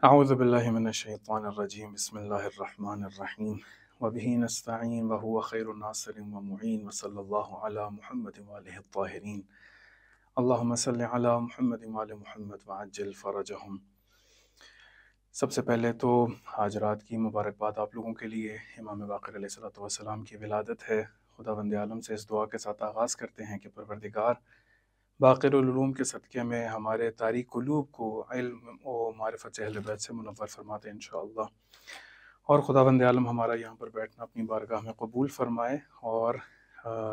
اعوذ باللہ من الشیطان الرجیم بسم اللہ الرحمن الرحیم وبہ نستعین وہو خیر الناصر ومعین وصلی اللہ علی محمد وآلہ الطاہرین اللہم صلی علی محمد وآل محمد وعجل فرجہم۔ سب سے پہلے تو آج رات کی مبارکباد آپ لوگوں کے لیے، امام باقر علیہ السلام کی ولادت ہے۔ خداوند عالم سے اس دعا کے ساتھ آغاز کرتے ہیں کہ پروردگار باقر العلوم کے صدقے میں ہمارے تاریک قلوب کو علم و معرفت اہل بیت سے منور فرماتے ہیں انشاءاللہ، اور خداوند عالم ہمارا یہاں پر بیٹھنا اپنی بارگاہ میں قبول فرمائے، اور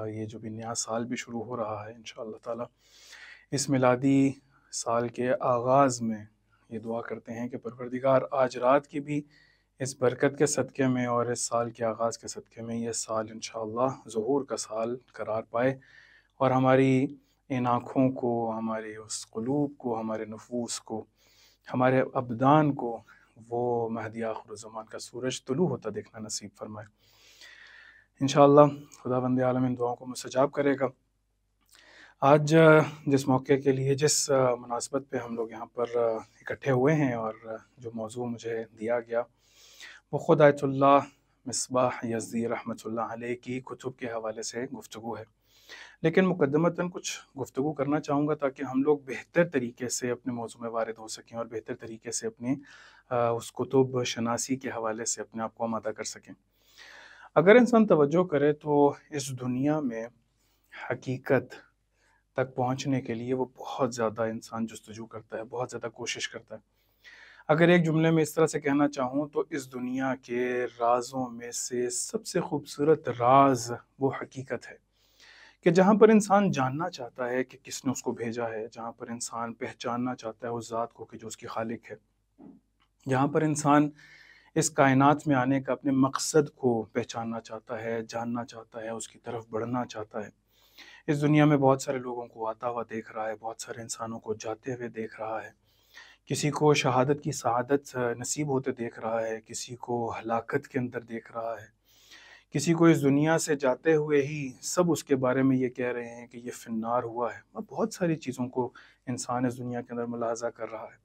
یہ جو بھی نیا سال بھی شروع ہو رہا ہے انشاءاللہ تعالی، اس میلادی سال کے آغاز میں یہ دعا کرتے ہیں کہ پروردگار آج رات کی بھی اس برکت کے صدقے میں اور اس سال کے آغاز کے صدقے میں یہ سال انشاءاللہ ظہور کا سال قرار پائے، اور ہماری ان آنکھوں کو، ہمارے اس قلوب کو، ہمارے نفوس کو، ہمارے ابدان کو وہ مہدی آخر الزمان کا سورج طلوع ہوتا دیکھنا نصیب فرمائے انشاءاللہ۔ خداوند عالم ان دعاؤں کو مستجاب کرے گا۔ آج جس موقع کے لیے، جس مناسبت پہ ہم لوگ یہاں پر اکٹھے ہوئے ہیں، اور جو موضوع مجھے دیا گیا وہ خود آیت اللہ مصباح یزدی رحمۃ اللہ علیہ کی کتب کے حوالے سے گفتگو ہے، لیکن مقدمتاً کچھ گفتگو کرنا چاہوں گا تاکہ ہم لوگ بہتر طریقے سے اپنے موضوع میں وارد ہو سکیں، اور بہتر طریقے سے اپنی اس کتب شناسی کے حوالے سے اپنے آپ کو آمادہ کر سکیں۔ اگر انسان توجہ کرے تو اس دنیا میں حقیقت تک پہنچنے کے لیے وہ بہت زیادہ انسان جستجو کرتا ہے، بہت زیادہ کوشش کرتا ہے۔ اگر ایک جملے میں اس طرح سے کہنا چاہوں تو اس دنیا کے رازوں میں سے سب سے خوبصورت راز وہ حقیقت ہے کہ جہاں پر انسان جاننا چاہتا ہے کہ کس نے اس کو بھیجا ہے، جہاں پر انسان پہچاننا چاہتا ہے اس ذات کو کہ جو اس کی خالق ہے، جہاں پر انسان اس کائنات میں آنے کا اپنے مقصد کو پہچاننا چاہتا ہے، جاننا چاہتا ہے، اس کی طرف بڑھنا چاہتا ہے۔ اس دنیا میں بہت سارے لوگوں کو آتا ہوا دیکھ رہا ہے، بہت سارے انسانوں کو جاتے ہوئے دیکھ رہا ہے، کسی کو شہادت کی سعادت نصیب ہوتے دیکھ رہا ہے، کسی کو ہلاکت کے اندر دیکھ رہا ہے، کسی کو اس دنیا سے جاتے ہوئے ہی سب اس کے بارے میں یہ کہہ رہے ہیں کہ یہ فنار ہوا ہے۔ بہت ساری چیزوں کو انسان اس دنیا کے اندر ملاحظہ کر رہا ہے،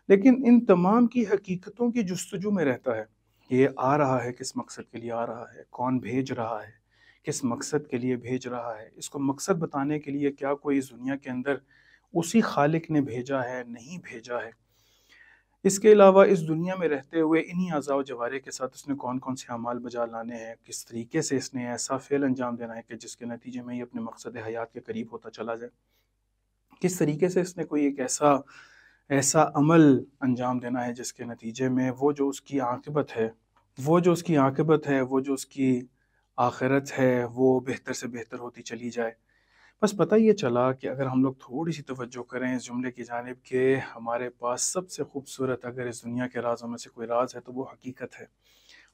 لیکن ان تمام کی حقیقتوں کی جستجو میں رہتا ہے۔ یہ آ رہا ہے کس مقصد کے لیے آ رہا ہے، کون بھیج رہا ہے، کس مقصد کے لیے بھیج رہا ہے، اس کو مقصد بتانے کے لیے کیا کوئی اس دنیا کے اندر اسی خالق نے بھیجا ہے، نہیں بھیجا ہے۔ اس کے علاوہ اس دنیا میں رہتے ہوئے انہی اعضاء و جوارح کے ساتھ اس نے کون کون سے اعمال بجا لانے ہیں، کس طریقے سے اس نے ایسا فعل انجام دینا ہے کہ جس کے نتیجے میں یہ اپنے مقصد حیات کے قریب ہوتا چلا جائے، کس طریقے سے اس نے کوئی ایک ایسا عمل انجام دینا ہے جس کے نتیجے میں وہ جو اس کی عاقبت ہے، وہ جو اس کی آخرت ہے وہ بہتر سے بہتر ہوتی چلی جائے۔ بس پتہ یہ چلا کہ اگر ہم لوگ تھوڑی سی توجہ کریں اس جملے کی جانب کہ ہمارے پاس سب سے خوبصورت اگر اس دنیا کے رازوں میں سے کوئی راز ہے تو وہ حقیقت ہے،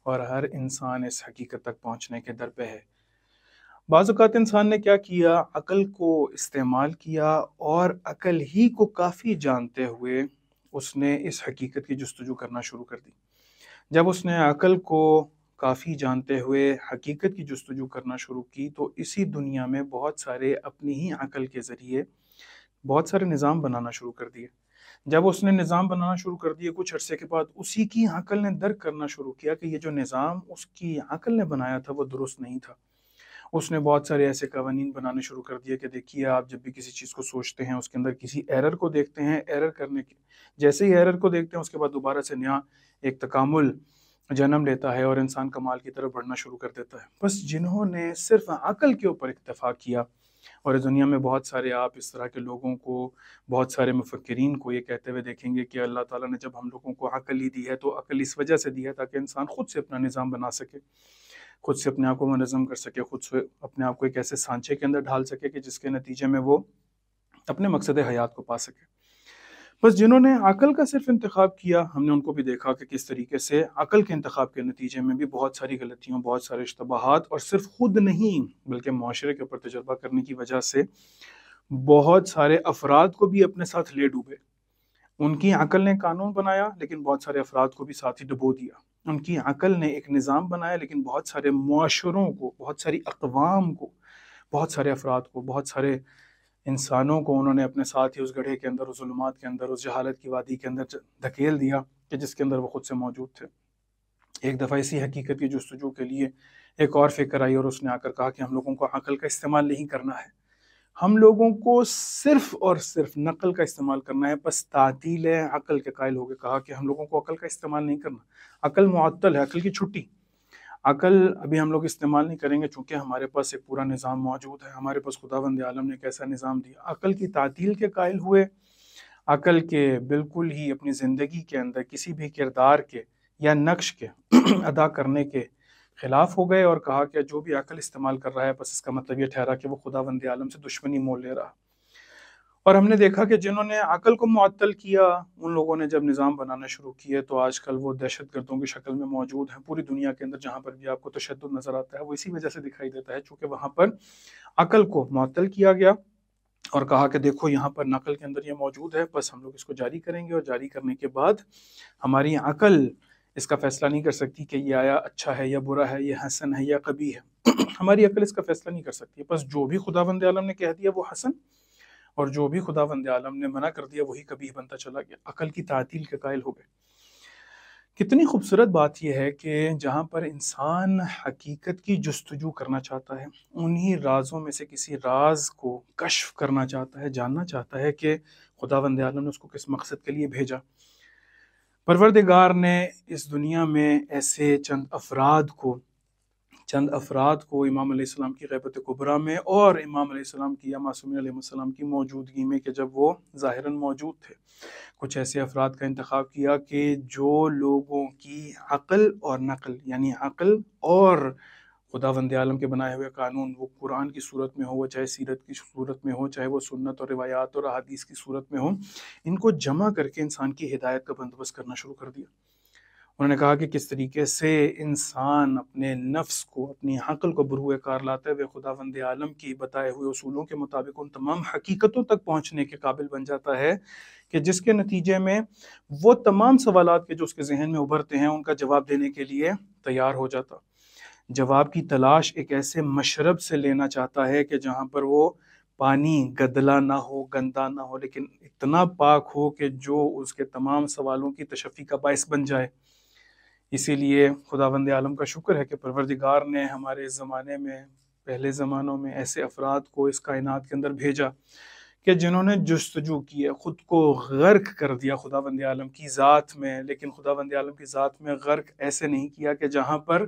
اور ہر انسان اس حقیقت تک پہنچنے کے در پہ ہے۔ بعض اوقات انسان نے کیا کیا، عقل کو استعمال کیا، اور عقل ہی کو کافی جانتے ہوئے اس نے اس حقیقت کی جستجو کرنا شروع کر دی۔ جب اس نے عقل کو کافی جانتے ہوئے حقیقت کی جستجو کرنا شروع کی تو اسی دنیا میں بہت سارے اپنی ہی عقل کے ذریعے بہت سارے نظام بنانا شروع کر دیے۔ جب اس نے نظام بنانا شروع کر دیے، کچھ عرصے کے بعد اسی کی عقل نے درک کرنا شروع کیا کہ یہ جو نظام اس کی عقل نے بنایا تھا وہ درست نہیں تھا۔ اس نے بہت سارے ایسے قوانین بنانے شروع کر دیے کہ دیکھیے آپ جب بھی کسی چیز کو سوچتے ہیں، اس کے اندر کسی ایرر کو دیکھتے ہیں، ایرر کرنے کے جیسے ہی ایرر کو دیکھتے ہیں اس کے بعد دوبارہ سے نیا ایک تکامل جنم لیتا ہے اور انسان کمال کی طرف بڑھنا شروع کر دیتا ہے۔ بس جنہوں نے صرف عقل کے اوپر اکتفا کیا، اور اس دنیا میں بہت سارے آپ اس طرح کے لوگوں کو، بہت سارے مفکرین کو یہ کہتے ہوئے دیکھیں گے کہ اللہ تعالیٰ نے جب ہم لوگوں کو عقل ہی دی ہے تو عقل اس وجہ سے دی ہے تاکہ انسان خود سے اپنا نظام بنا سکے، خود سے اپنے آپ کو منظم کر سکے، خود سے اپنے آپ کو ایک ایسے سانچے کے اندر ڈھال سکے کہ جس کے نتیجے میں وہ اپنے مقصد حیات کو پا سکے۔ بس جنہوں نے عقل کا صرف انتخاب کیا، ہم نے ان کو بھی دیکھا کہ کس طریقے سے عقل کے انتخاب کے نتیجے میں بھی بہت ساری غلطیوں، بہت سارے اشتباہات، اور صرف خود نہیں بلکہ معاشرے کے اوپر تجربہ کرنے کی وجہ سے بہت سارے افراد کو بھی اپنے ساتھ لے ڈوبے۔ ان کی عقل نے قانون بنایا لیکن بہت سارے افراد کو بھی ساتھ ہی ڈبو دیا۔ ان کی عقل نے ایک نظام بنایا لیکن بہت سارے معاشروں کو، بہت ساری اقوام کو، بہت سارے افراد کو، بہت سارے انسانوں کو انہوں نے اپنے ساتھ ہی اس گڑھے کے اندر، اس ظلمات کے اندر، اس جہالت کی وادی کے اندر دھکیل دیا، کہ جس کے اندر وہ خود سے موجود تھے۔ ایک دفعہ اسی حقیقت کی جستجو کے لیے ایک اور فکر آئی اور اس نے آ کر کہا کہ ہم لوگوں کو عقل کا استعمال نہیں کرنا ہے، ہم لوگوں کو صرف اور صرف نقل کا استعمال کرنا ہے۔ بس تعطیل عقل کے قائل ہو کے کہا کہ ہم لوگوں کو عقل کا استعمال نہیں کرنا، عقل معطل ہے، عقل کی چھٹی، عقل ابھی ہم لوگ استعمال نہیں کریں گے چونکہ ہمارے پاس ایک پورا نظام موجود ہے، ہمارے پاس خداوند عالم نے ایک ایسا نظام دیا۔ عقل کی تعطیل کے قائل ہوئے، عقل کے بالکل ہی اپنی زندگی کے اندر کسی بھی کردار کے یا نقش کے ادا کرنے کے خلاف ہو گئے اور کہا کہ جو بھی عقل استعمال کر رہا ہے بس اس کا مطلب یہ ٹھہرا کہ وہ خداوند عالم سے دشمنی مول لے رہا۔ اور ہم نے دیکھا کہ جنہوں نے عقل کو معطل کیا ان لوگوں نے جب نظام بنانا شروع کیے تو آج کل وہ دہشت گردوں کی شکل میں موجود ہیں پوری دنیا کے اندر۔ جہاں پر بھی آپ کو تشدد نظر آتا ہے وہ اسی وجہ سے دکھائی دیتا ہے چونکہ وہاں پر عقل کو معطل کیا گیا اور کہا کہ دیکھو یہاں پر نقل کے اندر یہ موجود ہے، بس ہم لوگ اس کو جاری کریں گے اور جاری کرنے کے بعد ہماری عقل اس کا فیصلہ نہیں کر سکتی کہ یہ آیا اچھا ہے یا برا ہے، یہ حسن ہے یا قبیح ہے۔ ہماری عقل اس کا فیصلہ نہیں کر سکتی، بس جو بھی خداوند عالم نے کہہ دیا وہ حسن اور جو بھی خداوند عالم نے منع کر دیا وہی قبیح بنتا چلا گیا، عقل کی تعطیل کے قائل ہو گئے۔ کتنی خوبصورت بات یہ ہے کہ جہاں پر انسان حقیقت کی جستجو کرنا چاہتا ہے، انہی رازوں میں سے کسی راز کو کشف کرنا چاہتا ہے، جاننا چاہتا ہے کہ خداوند عالم نے اس کو کس مقصد کے لیے بھیجا۔ پروردگار نے اس دنیا میں ایسے چند افراد کو امام علیہ السلام کی غیبت کبریٰ میں اور امام علیہ السلام کی یا معصومین علیہ السلام کی موجودگی میں کہ جب وہ ظاہراً موجود تھے، کچھ ایسے افراد کا انتخاب کیا کہ جو لوگوں کی عقل اور نقل یعنی عقل اور خداوند عالم کے بنائے ہوئے قانون، وہ قرآن کی صورت میں ہو، وہ چاہے سیرت کی صورت میں ہو، چاہے وہ سنت اور روایات اور احادیث کی صورت میں ہو، ان کو جمع کر کے انسان کی ہدایت کا بندوبست کرنا شروع کر دیا۔ انہوں نے کہا کہ کس طریقے سے انسان اپنے نفس کو، اپنی عقل کو بروئے کار لاتے ہوئے خداوند عالم کی بتائے ہوئے اصولوں کے مطابق ان تمام حقیقتوں تک پہنچنے کے قابل بن جاتا ہے کہ جس کے نتیجے میں وہ تمام سوالات کے جو اس کے ذہن میں ابھرتے ہیں ان کا جواب دینے کے لیے تیار ہو جاتا۔ جواب کی تلاش ایک ایسے مشرب سے لینا چاہتا ہے کہ جہاں پر وہ پانی گدلا نہ ہو، گندا نہ ہو، لیکن اتنا پاک ہو کہ جو اس کے تمام سوالوں کی تشفی کا باعث بن جائے۔ اسی لیے خداوند عالم کا شکر ہے کہ پروردگار نے ہمارے زمانے میں، پہلے زمانوں میں ایسے افراد کو اس کائنات کے اندر بھیجا کہ جنہوں نے جستجو کی ہے، خود کو غرق کر دیا خداوند عالم کی ذات میں، لیکن خداوند عالم کی ذات میں غرق ایسے نہیں کیا کہ جہاں پر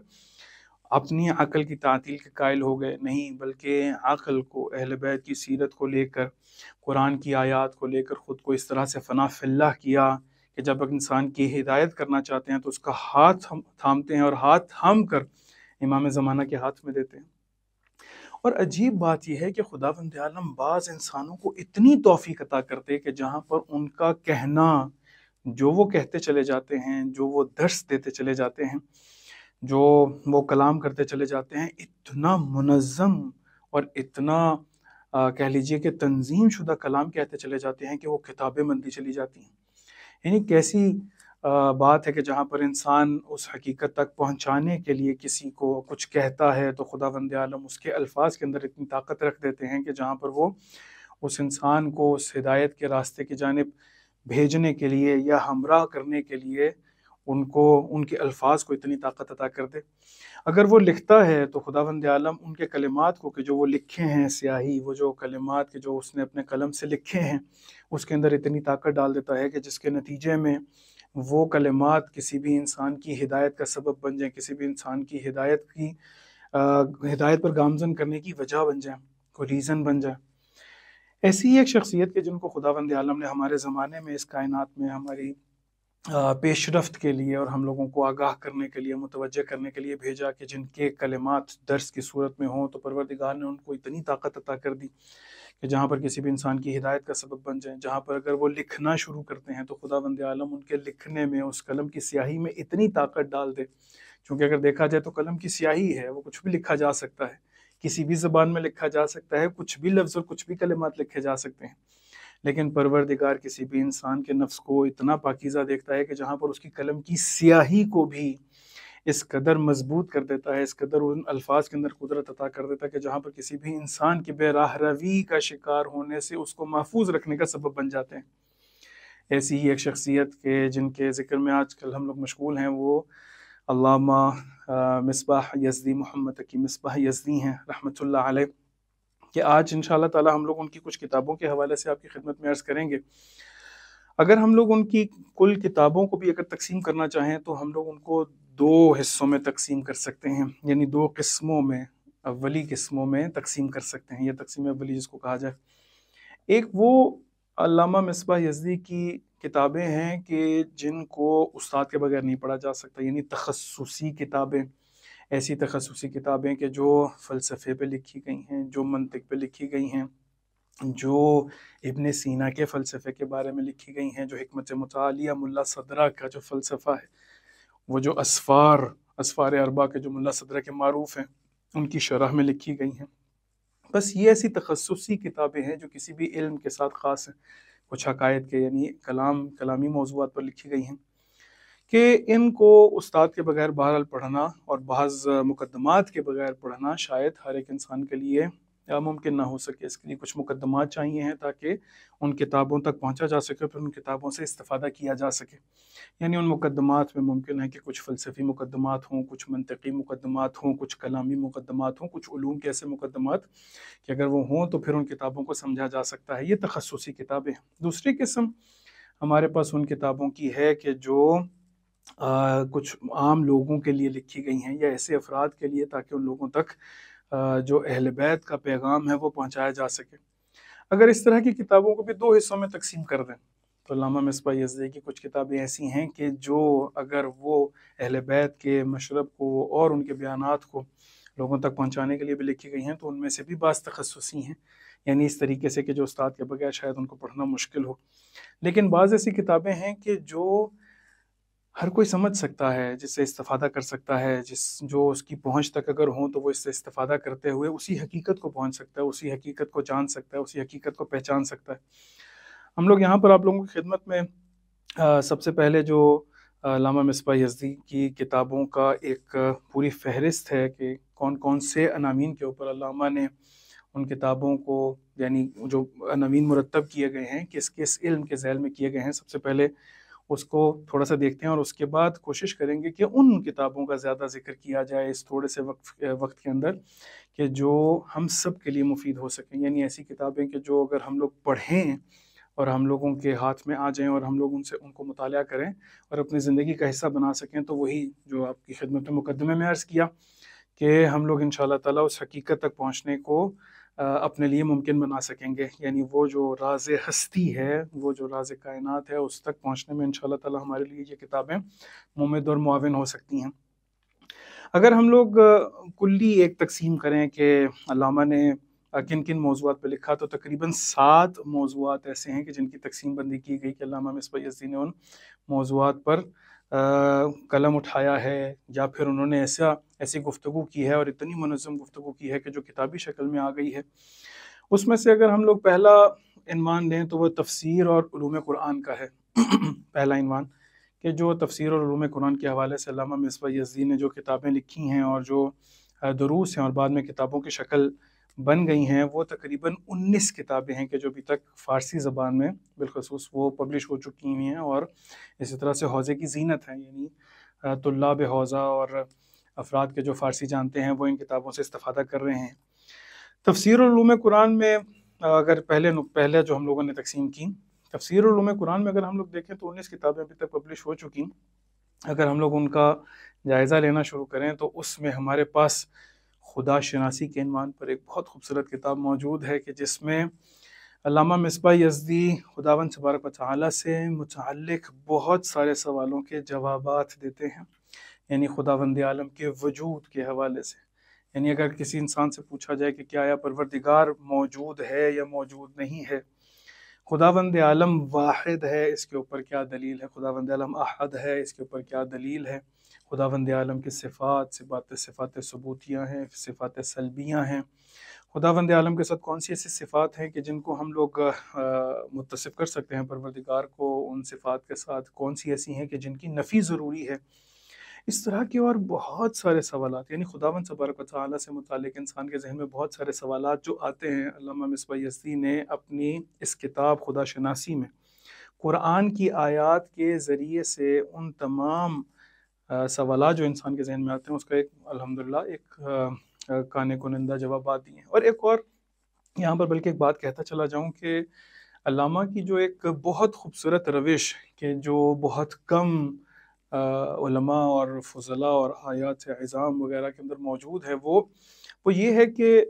اپنی عقل کی تعطیل کے قائل ہو گئے، نہیں، بلکہ عقل کو، اہل بیت کی سیرت کو لے کر، قرآن کی آیات کو لے کر خود کو اس طرح سے فنا فی اللہ کیا کہ جب انسان کی ہدایت کرنا چاہتے ہیں تو اس کا ہاتھ تھامتے ہیں اور ہاتھ تھام کر امام زمانہ کے ہاتھ میں دیتے ہیں۔ اور عجیب بات یہ ہے کہ خداوند عالم بعض انسانوں کو اتنی توفیق عطا کرتے کہ جہاں پر ان کا کہنا، جو وہ کہتے چلے جاتے ہیں، جو وہ درس دیتے چلے جاتے ہیں، جو وہ کلام کرتے چلے جاتے ہیں، اتنا منظم اور اتنا کہہ لیجئے کہ تنظیم شدہ کلام کہتے چلے جاتے ہیں کہ وہ کتابیں بنتی چلی جاتی ہیں۔ یعنی کیسی بات ہے کہ جہاں پر انسان اس حقیقت تک پہنچانے کے لیے کسی کو کچھ کہتا ہے تو خداوند عالم اس کے الفاظ کے اندر اتنی طاقت رکھ دیتے ہیں کہ جہاں پر وہ اس انسان کو اس ہدایت کے راستے کی جانب بھیجنے کے لیے یا ہمراہ کرنے کے لیے ان کے الفاظ کو اتنی طاقت عطا کر دے۔ اگر وہ لکھتا ہے تو خداوند عالم ان کے کلمات کو کہ جو وہ لکھے ہیں، سیاہی، وہ جو کلمات کے جو اس نے اپنے قلم سے لکھے ہیں، اس کے اندر اتنی طاقت ڈال دیتا ہے کہ جس کے نتیجے میں وہ کلمات کسی بھی انسان کی ہدایت کا سبب بن جائیں، کسی بھی انسان کی ہدایت پر گامزن کرنے کی وجہ بن جائیں، کوئی ریزن بن جائے۔ ایسی ہی ایک شخصیت کے جن کو خداوند عالم نے ہمارے زمانے میں اس کائنات میں ہماری پیش رفت کے لیے اور ہم لوگوں کو آگاہ کرنے کے لیے، متوجہ کرنے کے لیے بھیجا کہ جن کے کلمات درس کی صورت میں ہوں، تو پروردگار نے ان کو اتنی طاقت عطا کر دی کہ جہاں پر کسی بھی انسان کی ہدایت کا سبب بن جائیں، جہاں پر اگر وہ لکھنا شروع کرتے ہیں تو خداوند عالم ان کے لکھنے میں، اس قلم کی سیاہی میں اتنی طاقت ڈال دے، چونکہ اگر دیکھا جائے تو قلم کی سیاہی ہے، وہ کچھ بھی لکھا جا سکتا ہے، کسی بھی زبان میں لکھا جا سکتا ہے، کچھ بھی لفظ اور کچھ بھی کلمات لکھے جا سکتے ہیں، لیکن پروردگار کسی بھی انسان کے نفس کو اتنا پاکیزہ دیکھتا ہے کہ جہاں پر اس کی قلم کی سیاہی کو بھی اس قدر مضبوط کر دیتا ہے، اس قدر ان الفاظ کے اندر قدرت عطا کر دیتا ہے کہ جہاں پر کسی بھی انسان کی بے راہ روی کا شکار ہونے سے اس کو محفوظ رکھنے کا سبب بن جاتے ہیں۔ ایسی ہی ایک شخصیت کے جن کے ذکر میں آج کل ہم لوگ مشغول ہیں، وہ علامہ مصباح یزدی، محمد تقی مصباح یزدی ہیں رحمۃ اللہ علیہ، کہ آج ان شاء اللہ تعالی ہم لوگ ان کی کچھ کتابوں کے حوالے سے آپ کی خدمت میں عرض کریں گے۔ اگر ہم لوگ ان کی کل کتابوں کو بھی اگر تقسیم کرنا چاہیں تو ہم لوگ ان کو دو حصوں میں تقسیم کر سکتے ہیں، یعنی دو قسموں میں، اولی قسموں میں تقسیم کر سکتے ہیں، یہ تقسیم اولی جس کو کہا جائے۔ ایک وہ علامہ مصباح یزدی کی کتابیں ہیں کہ جن کو استاد کے بغیر نہیں پڑھا جا سکتا، یعنی تخصصی کتابیں، ایسی تخصصی کتابیں کہ جو فلسفے پہ لکھی گئی ہیں، جو منطق پہ لکھی گئی ہیں، جو ابن سینا کے فلسفے کے بارے میں لکھی گئی ہیں، جو حکمت متعالیہ ملا صدرہ کا جو فلسفہ ہے، وہ جو اسفار اربع کے جو ملا صدرہ کے معروف ہیں، ان کی شرح میں لکھی گئی ہیں۔ بس یہ ایسی تخصصی کتابیں ہیں جو کسی بھی علم کے ساتھ خاص ہیں، کچھ عقائد کے یعنی کلامی موضوعات پر لکھی گئی ہیں، کہ ان کو استاد کے بغیر بہرحال پڑھنا اور بعض مقدمات کے بغیر پڑھنا شاید ہر ایک انسان کے لیے ممکن نہ ہو سکے۔ اس کے لیے کچھ مقدمات چاہیے ہیں تاکہ ان کتابوں تک پہنچا جا سکے، پھر ان کتابوں سے استفادہ کیا جا سکے۔ یعنی ان مقدمات میں ممکن ہے کہ کچھ فلسفی مقدمات ہوں، کچھ منطقی مقدمات ہوں، کچھ کلامی مقدمات ہوں، کچھ علوم کے ایسے مقدمات کہ اگر وہ ہوں تو پھر ان کتابوں کو سمجھا جا سکتا ہے۔ یہ تخصصی کتابیں ہیں۔ دوسری قسم ہمارے پاس ان کتابوں کی ہے کہ جو کچھ عام لوگوں کے لیے لکھی گئی ہیں، یا ایسے افراد کے لیے تاکہ ان لوگوں تک جو اہل بیت کا پیغام ہے وہ پہنچایا جا سکے۔ اگر اس طرح کی کتابوں کو بھی دو حصوں میں تقسیم کر دیں تو علامہ مصباح یزدی کی کچھ کتابیں ایسی ہیں کہ جو اگر وہ اہل بیت کے مشرب کو اور ان کے بیانات کو لوگوں تک پہنچانے کے لیے بھی لکھی گئی ہیں تو ان میں سے بھی بعض تخصصی ہیں، یعنی اس طریقے سے کہ جو استاد کے بغیر شاید ان کو پڑھنا مشکل ہو۔ لیکن بعض ایسی کتابیں ہیں کہ جو ہر کوئی سمجھ سکتا ہے، جس سے استفادہ کر سکتا ہے، جو اس کی پہنچ تک اگر ہوں تو وہ اس سے استفادہ کرتے ہوئے اسی حقیقت کو پہنچ سکتا ہے، اسی حقیقت کو جان سکتا ہے، اسی حقیقت کو پہچان سکتا ہے۔ ہم لوگ یہاں پر آپ لوگوں کی خدمت میں سب سے پہلے جو علامہ مصباح یزدی کی کتابوں کا ایک پوری فہرست ہے کہ کون کون سے عناوین کے اوپر علامہ نے ان کتابوں کو، یعنی جو عناوین مرتب کیے گئے ہیں کس کس علم کے ذیل میں کیے گئے ہیں، سب سے پہلے اس کو تھوڑا سا دیکھتے ہیں اور اس کے بعد کوشش کریں گے کہ ان کتابوں کا زیادہ ذکر کیا جائے اس تھوڑے سے وقت کے اندر کہ جو ہم سب کے لیے مفید ہو سکیں، یعنی ایسی کتابیں کہ جو اگر ہم لوگ پڑھیں اور ہم لوگوں کے ہاتھ میں آ جائیں اور ہم لوگ ان کو مطالعہ کریں اور اپنی زندگی کا حصہ بنا سکیں، تو وہی جو آپ کی خدمت میں مقدمے میں عرض کیا کہ ہم لوگ انشاءاللہ تعالیٰ اس حقیقت تک پہنچنے کو اپنے لیے ممکن بنا سکیں گے، یعنی وہ جو راز ہستی ہے، وہ جو راز کائنات ہے، اس تک پہنچنے میں انشاءاللہ تعالیٰ ہمارے لیے یہ کتابیں ممد اور معاون ہو سکتی ہیں۔ اگر ہم لوگ کلی ایک تقسیم کریں کہ علامہ نے کن کن موضوعات پہ لکھا، تو تقریباً 7 موضوعات ایسے ہیں کہ جن کی تقسیم بندی کی گئی کہ علامہ مصباح یزدی نے ان موضوعات پر قلم اٹھایا ہے، یا پھر انہوں نے ایسی گفتگو کی ہے اور اتنی منظم گفتگو کی ہے کہ جو کتابی شکل میں آ گئی ہے۔ اس میں سے اگر ہم لوگ پہلا عنوان لیں تو وہ تفسیر اور علوم قرآن کا ہے۔ پہلا عنوان کہ جو تفسیر اور علوم قرآن کے حوالے سے علامہ مصباح یزدی نے جو کتابیں لکھی ہیں اور جو دروس ہیں اور بعد میں کتابوں کی شکل بن گئی ہیں، وہ تقریباً 19 کتابیں ہیں کہ جو ابھی تک فارسی زبان میں بالخصوص وہ پبلش ہو چکی ہوئی ہیں، اور اسی طرح سے حوزے کی زینت ہے، یعنی طلاب حوزہ اور افراد کے جو فارسی جانتے ہیں وہ ان کتابوں سے استفادہ کر رہے ہیں۔ تفسیر اور علوم قرآن میں اگر پہلے جو ہم لوگوں نے تقسیم کی، تفسیر اور علوم قرآن میں اگر ہم لوگ دیکھیں تو 19 کتابیں ابھی تک پبلش ہو چکی۔ اگر ہم لوگ ان کا جائزہ لینا شروع کریں تو اس میں ہمارے پاس خدا شناسی کے عنوان پر ایک بہت خوبصورت کتاب موجود ہے کہ جس میں علامہ مصباح یزدی خداوند تبارک و تعالیٰ سے متعلق بہت سارے سوالوں کے جوابات دیتے ہیں، یعنی خداوند عالم کے وجود کے حوالے سے۔ یعنی اگر کسی انسان سے پوچھا جائے کہ کیا پروردگار موجود ہے یا موجود نہیں ہے، خداوند عالم واحد ہے، اس کے اوپر کیا دلیل ہے، خداوند عالم احد ہے، اس کے اوپر کیا دلیل ہے، خداوند عالم کی صفات ثبوتیہ ہیں، صفات سلبیہ ہیں، خداوند عالم کے ساتھ کون سی ایسی صفات ہیں کہ جن کو ہم لوگ متصف کر سکتے ہیں پروردگار کو ان صفات کے ساتھ، کون سی ایسی ہیں کہ جن کی نفی ضروری ہے۔ اس طرح کے اور بہت سارے سوالات، یعنی خداوند تبارک و تعالیٰ سے متعلق انسان کے ذہن میں بہت سارے سوالات جو آتے ہیں، علامہ مصباح یزدی نے اپنی اس کتاب خدا شناسی میں قرآن کی آیات کے ذریعے سے ان تمام سوالات جو انسان کے ذہن میں آتے ہیں اس کا ایک الحمدللہ ایک قانع کنندہ جوابات دیے ہیں۔ اور ایک اور یہاں پر بلکہ ایک بات کہتا چلا جاؤں کہ علامہ کی جو ایک بہت خوبصورت روش کہ جو بہت کم علماء اور فضلاء اور آیات عظام وغیرہ کے اندر موجود ہے وہ یہ ہے کہ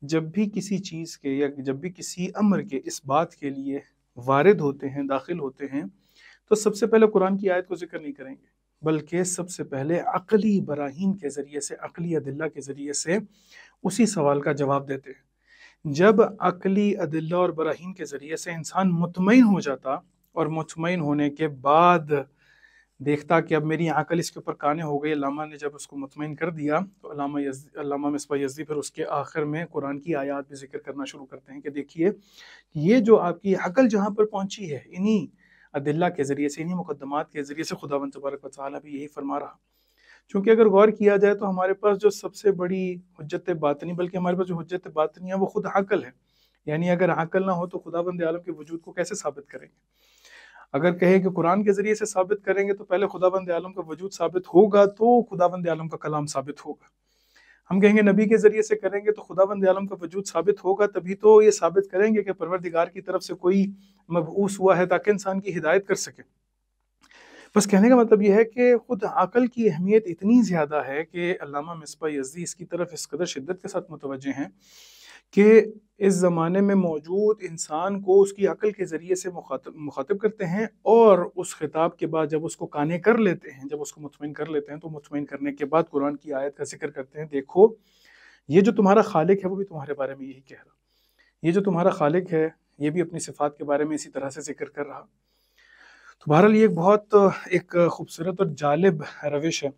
جب بھی کسی چیز کے یا جب بھی کسی امر کے اس بات کے لیے وارد ہوتے ہیں، داخل ہوتے ہیں، تو سب سے پہلے قرآن کی آیت کو ذکر نہیں کریں گے، بلکہ سب سے پہلے عقلی براہین کے ذریعے سے، عقلی ادلہ کے ذریعے سے اسی سوال کا جواب دیتے ہیں۔ جب عقلی ادلہ اور براہین کے ذریعے سے انسان مطمئن ہو جاتا اور مطمئن ہونے کے بعد دیکھتا کہ اب میری عقل اس کے اوپر قانع ہو گئی، علامہ نے جب اس کو مطمئن کر دیا تو علامہ مصباح یزدی پھر اس کے آخر میں قرآن کی آیات بھی ذکر کرنا شروع کرتے ہیں کہ دیکھیے یہ جو آپ کی عقل جہاں پر پہنچی ہے انہی ادلہ کے ذریعے سے، انہی مقدمات کے ذریعے سے خداوند تبارک و تعالیٰ بھی یہی فرما رہا۔ چونکہ اگر غور کیا جائے تو ہمارے پاس جو سب سے بڑی حجت باطنی، بلکہ ہمارے پاس جو حجت باطنی ہے وہ خود عقل ہے، یعنی اگر عقل نہ ہو تو خداوند عالم کے وجود کو کیسے ثابت کریں گے؟ اگر کہیں کہ قرآن کے ذریعے سے ثابت کریں گے تو پہلے خداوند عالم کا وجود ثابت ہوگا تو خداوند عالم کا کلام ثابت ہوگا۔ ہم کہیں گے نبی کے ذریعے سے کریں گے تو خداوند عالم کا وجود ثابت ہوگا، تبھی تو یہ ثابت کریں گے کہ پروردگار کی طرف سے کوئی مبعوث ہوا ہے تاکہ انسان کی ہدایت کر سکے۔ بس کہنے کا مطلب یہ ہے کہ خود عقل کی اہمیت اتنی زیادہ ہے کہ علامہ مصباح یزدی اس کی طرف اس قدر شدت کے ساتھ متوجہ ہیں کہ اس زمانے میں موجود انسان کو اس کی عقل کے ذریعے سے مخاطب کرتے ہیں، اور اس خطاب کے بعد جب اس کو قانع کر لیتے ہیں، جب اس کو مطمئن کر لیتے ہیں تو مطمئن کرنے کے بعد قرآن کی آیت کا ذکر کرتے ہیں، دیکھو یہ جو تمہارا خالق ہے وہ بھی تمہارے بارے میں یہی کہہ رہا، یہ جو تمہارا خالق ہے یہ بھی اپنی صفات کے بارے میں اسی طرح سے ذکر کر رہا۔ تو بہرحال یہ ایک بہت ایک خوبصورت اور جالب روش ہے۔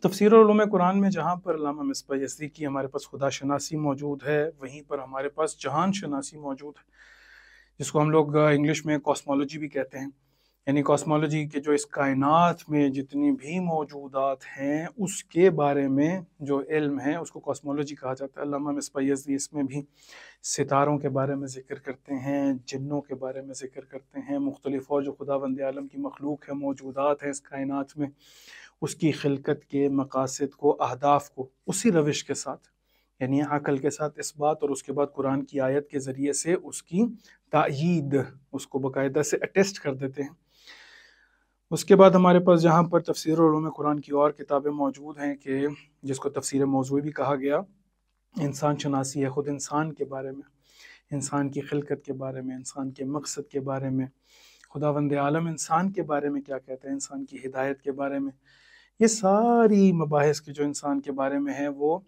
تفسیر اور علوم قرآن میں جہاں پر علامہ مصباح یزدی کی ہمارے پاس خدا شناسی موجود ہے، وہیں پر ہمارے پاس جہان شناسی موجود ہے، جس کو ہم لوگ انگلش میں کاسمولوجی بھی کہتے ہیں، یعنی کاسمولوجی کے جو اس کائنات میں جتنی بھی موجودات ہیں اس کے بارے میں جو علم ہے اس کو کاسمولوجی کہا جاتا ہے۔ علامہ مصباح یزدی اس میں بھی ستاروں کے بارے میں ذکر کرتے ہیں، جنوں کے بارے میں ذکر کرتے ہیں، مختلف اور جو خداوند عالم کی مخلوق ہے، موجودات ہیں اس کائنات میں، اس کی خلقت کے مقاصد کو، اہداف کو اسی روش کے ساتھ، یعنی عقل کے ساتھ اس بات، اور اس کے بعد قرآن کی آیت کے ذریعے سے اس کی تائید، اس کو باقاعدہ سے اٹیسٹ کر دیتے ہیں۔ اس کے بعد ہمارے پاس جہاں پر تفسیر اور علوم قرآن کی اور کتابیں موجود ہیں کہ جس کو تفسیر موضوعی بھی کہا گیا، انسان شناسی ہے، خود انسان کے بارے میں، انسان کی خلقت کے بارے میں، انسان کے مقصد کے بارے میں، خداوند عالم انسان کے بارے میں کیا کہتے ہیں، انسان کی ہدایت کے بارے میں، یہ ساری مباحث کی جو انسان کے بارے میں ہے وہ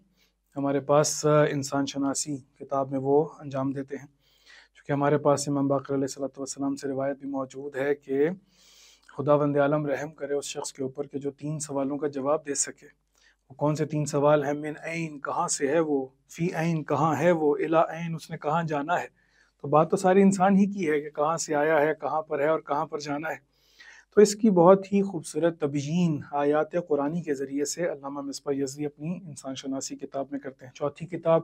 ہمارے پاس انسان شناسی کتاب میں وہ انجام دیتے ہیں۔ چونکہ ہمارے پاس امام باقر علیہ السلام سے روایت بھی موجود ہے کہ خداوند عالم رحم کرے اس شخص کے اوپر کہ جو 3 سوالوں کا جواب دے سکے۔ وہ کون سے 3 سوال ہیں؟ من عین، کہاں سے ہے وہ، فی عین، کہاں ہے وہ، الی عین، اس نے کہاں جانا ہے۔ تو بات تو ساری انسان ہی کی ہے کہ کہاں سے آیا ہے، کہاں پر ہے اور کہاں پر جانا ہے۔ تو اس کی بہت ہی خوبصورت تبیین آیات قرآنی کے ذریعے سے علامہ مصباح یزدی اپنی انسان شناسی کتاب میں کرتے ہیں۔ چوتھی کتاب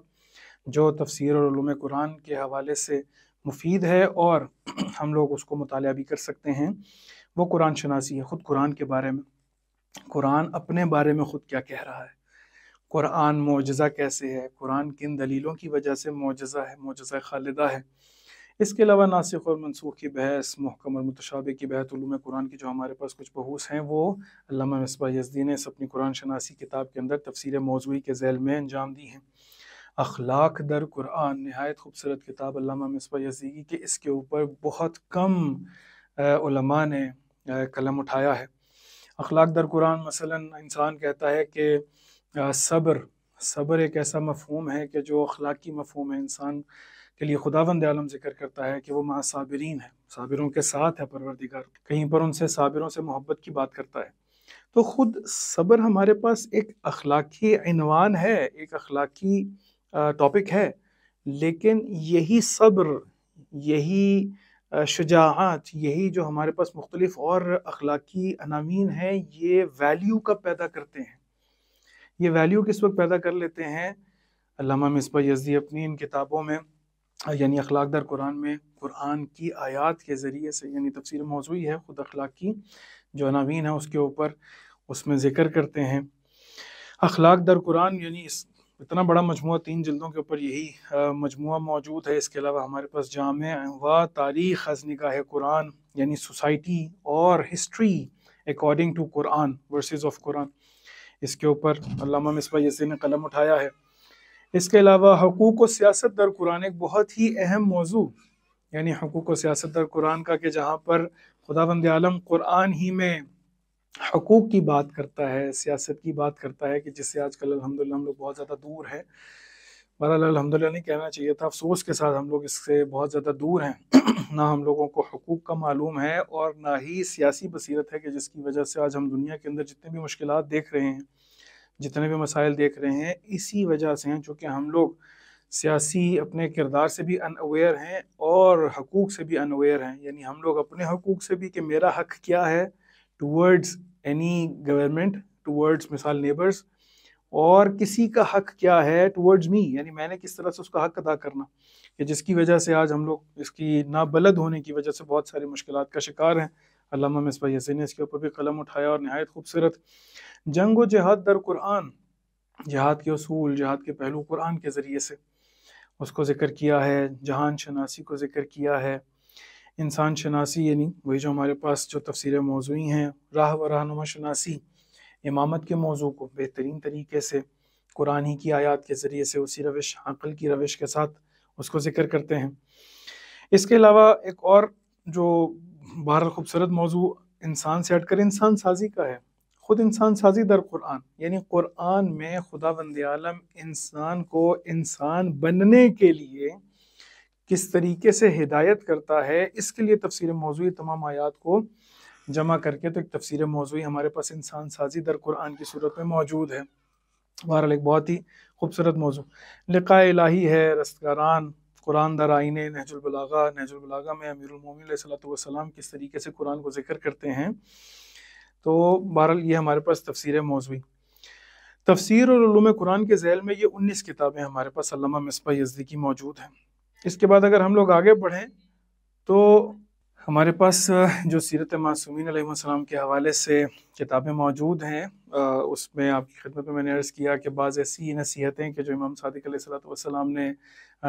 جو تفسیر اور علوم قرآن کے حوالے سے مفید ہے اور ہم لوگ اس کو مطالعہ بھی کر سکتے ہیں، وہ قرآن شناسی ہے، خود قرآن کے بارے میں، قرآن اپنے بارے میں خود کیا کہہ رہا ہے، قرآن معجزہ کیسے ہے، قرآن کن دلیلوں کی وجہ سے معجزہ ہے، معجزہ خالدہ ہے۔ اس کے علاوہ ناسخ اور منسوخ کی بحث، محکم اور متشابہ کی بحث، علوم قرآن کی جو ہمارے پاس کچھ بحوث ہیں وہ علامہ مصباح یزدی نے اس اپنی قرآن شناسی کتاب کے اندر تفسیر موضوعی کے ذیل میں انجام دی ہیں۔ اخلاق در قرآن نہایت خوبصورت کتاب علامہ مصباح یزدی کی کہ اس کے اوپر بہت کم علماء نے قلم اٹھایا ہے۔ اخلاق در قرآن مثلا انسان کہتا ہے کہ صبر ایک ایسا مفہوم ہے کہ جو اخلاقی مفہوم ہے، انسان کے لیے خداوند عالم ذکر کرتا ہے کہ وہ مع صابرین ہے، صابروں کے ساتھ ہے پروردگار، کہیں پر ان سے صابروں سے محبت کی بات کرتا ہے۔ تو خود صبر ہمارے پاس ایک اخلاقی عنوان ہے، ایک اخلاقی ٹاپک ہے، لیکن یہی صبر، یہی شجاعت، یہی جو ہمارے پاس مختلف اور اخلاقی عناوین ہیں، یہ ویلیو کب پیدا کرتے ہیں؟ یہ ویلیو کس وقت پیدا کر لیتے ہیں؟ علامہ مصباح یزدی اپنی ان کتابوں میں یعنی اخلاق در قرآن میں قرآن کی آیات کے ذریعے سے، یعنی تفسیر موضوعی ہے، خود اخلاق کی جو عناوین ہے اس کے اوپر اس میں ذکر کرتے ہیں۔ اخلاق در قرآن یعنی اتنا بڑا مجموعہ 3 جلدوں کے اوپر یہی مجموعہ موجود ہے۔ اس کے علاوہ ہمارے پاس جامع و تاریخ از نگاہ قرآن، یعنی سوسائٹی اور history according to Quran verses of Quran, اس کے اوپر علامہ مصباح یزدی نے قلم اٹھایا ہے۔ اس کے علاوہ حقوق و سیاست در قرآن ایک بہت ہی اہم موضوع، یعنی حقوق و سیاست در قرآن کا، کہ جہاں پر خداوند عالم قرآن ہی میں حقوق کی بات کرتا ہے، سیاست کی بات کرتا ہے، کہ جس سے آج کل الحمدللہ ہم لوگ بہت زیادہ دور ہیں۔ بہرحال الحمدللہ نہیں کہنا چاہیے تھا، افسوس کے ساتھ ہم لوگ اس سے بہت زیادہ دور ہیں۔ نہ ہم لوگوں کو حقوق کا معلوم ہے اور نہ ہی سیاسی بصیرت ہے، کہ جس کی وجہ سے آج ہم دنیا کے اندر جتنے بھی مشکلات دیکھ رہے ہیں، جتنے بھی مسائل دیکھ رہے ہیں، اسی وجہ سے ہیں، چونکہ ہم لوگ سیاسی اپنے کردار سے بھی ان اویئر ہیں اور حقوق سے بھی ان اویئر ہیں۔ یعنی ہم لوگ اپنے حقوق سے بھی، کہ میرا حق کیا ہے ٹورڈز اینی گورنمنٹ، ٹورڈز مثال نیبرز، اور کسی کا حق کیا ہے ٹورڈز می، یعنی میں نے کس طرح سے اس کا حق ادا کرنا، کہ جس کی وجہ سے آج ہم لوگ اس کی نابلد ہونے کی وجہ سے بہت ساری مشکلات کا شکار ہیں۔ علامہ مصباح یزدی نے اس کے اوپر بھی قلم اٹھایا اور نہایت خوبصورت جنگ و جہاد در قرآن، جہاد کے اصول، جہاد کے پہلو قرآن کے ذریعے سے اس کو ذکر کیا ہے، جہان شناسی کو ذکر کیا ہے، انسان شناسی یعنی وہی جو ہمارے پاس جو تفسیر موضوعی ہیں، راہ و رہنما شناسی، امامت کے موضوع کو بہترین طریقے سے قرآن ہی کی آیات کے ذریعے سے اسی روش، عقل کی روش کے ساتھ اس کو ذکر کرتے ہیں۔ اس کے علاوہ ایک اور جو بہرحال خوبصورت موضوع انسان سے ہٹ کر انسان سازی کا ہے، خود انسان سازی در قرآن، یعنی قرآن میں خداوند عالم انسان کو انسان بننے کے لیے کس طریقے سے ہدایت کرتا ہے، اس کے لیے تفسیر موضوعی تمام آیات کو جمع کر کے تو ایک تفسیر موضوعی ہمارے پاس انسان سازی در قرآن کی صورت میں موجود ہے۔ بہرحال ایک بہت ہی خوبصورت موضوع لقاء الہی ہے، رستگاران، قرآن در آئینے، نہج البلاغہ۔ نہج البلاغہ میں امیر المومنین علیہ السلام کس طریقے سے قرآن کو ذکر کرتے ہیں، تو بہرحال یہ ہمارے پاس تفسیر موضوعی۔ تفسیر اور علوم قرآن کے ذیل میں یہ 19 کتابیں ہمارے پاس علامہ مصباح یزدی کی موجود ہیں۔ اس کے بعد اگر ہم لوگ آگے بڑھیں تو ہمارے پاس جو سیرت معصومین علیہ السلام کے حوالے سے کتابیں موجود ہیں، اس میں آپ کی خدمت میں نے عرض کیا کہ بعض ایسی نصیحتیں کہ جو امام صادق علیہ السلام نے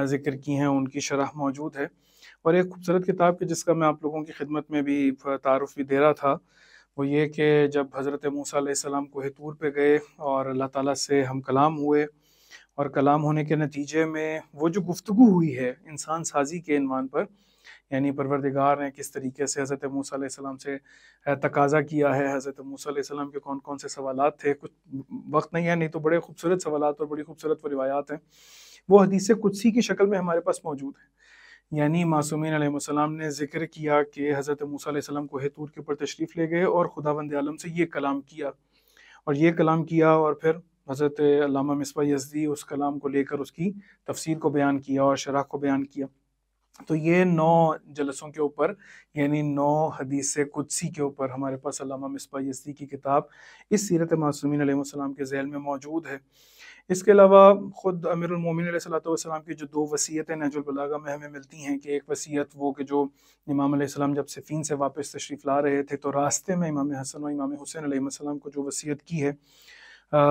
ذکر کی ہیں، ان کی شرح موجود ہے، اور ایک خوبصورت کتاب کہ جس کا میں آپ لوگوں کی خدمت میں بھی تعارف بھی دے رہا تھا، وہ یہ کہ جب حضرت موسیٰ علیہ السلام کوہ طور پہ گئے اور اللہ تعالیٰ سے ہم کلام ہوئے، اور کلام ہونے کے نتیجے میں وہ جو گفتگو ہوئی ہے انسان سازی کے عنوان پر، یعنی پروردگار نے کس طریقے سے حضرت موسیٰ علیہ السلام سے تقاضا کیا ہے، حضرت موسیٰ علیہ السلام کے کون کون سے سوالات تھے، کچھ وقت نہیں ہے، نہیں تو بڑے خوبصورت سوالات اور بڑی خوبصورت وہ روایات ہیں، وہ حدیث قدسی کی شکل میں ہمارے پاس موجود ہیں۔ یعنی معصومین علیہ السلام نے ذکر کیا کہ حضرت موسیٰ علیہ السلام کوہ طور کے اوپر تشریف لے گئے اور خداوند عالم سے یہ کلام کیا، اور پھر حضرت علامہ مصباح یزدی اس کلام کو لے کر اس کی تفسیر کو بیان کیا اور شرح کو بیان کیا۔ تو یہ 9 جلسوں کے اوپر، یعنی 9 حدیث قدسی کے اوپر ہمارے پاس علامہ مصباح یزدی کی کتاب اس سیرت معصومین علیہ السلام کے ذیل میں موجود ہے۔ اس کے علاوہ خود امیر المومنین علیہ السلام کی جو 2 وصیتیں نہج البلاغہ میں ہمیں ملتی ہیں، کہ ایک وصیت وہ کہ جو امام علیہ السلام جب صفین سے واپس تشریف لا رہے تھے تو راستے میں امام حسن و امام حسین علیہ السلام کو جو وصیت کی ہے،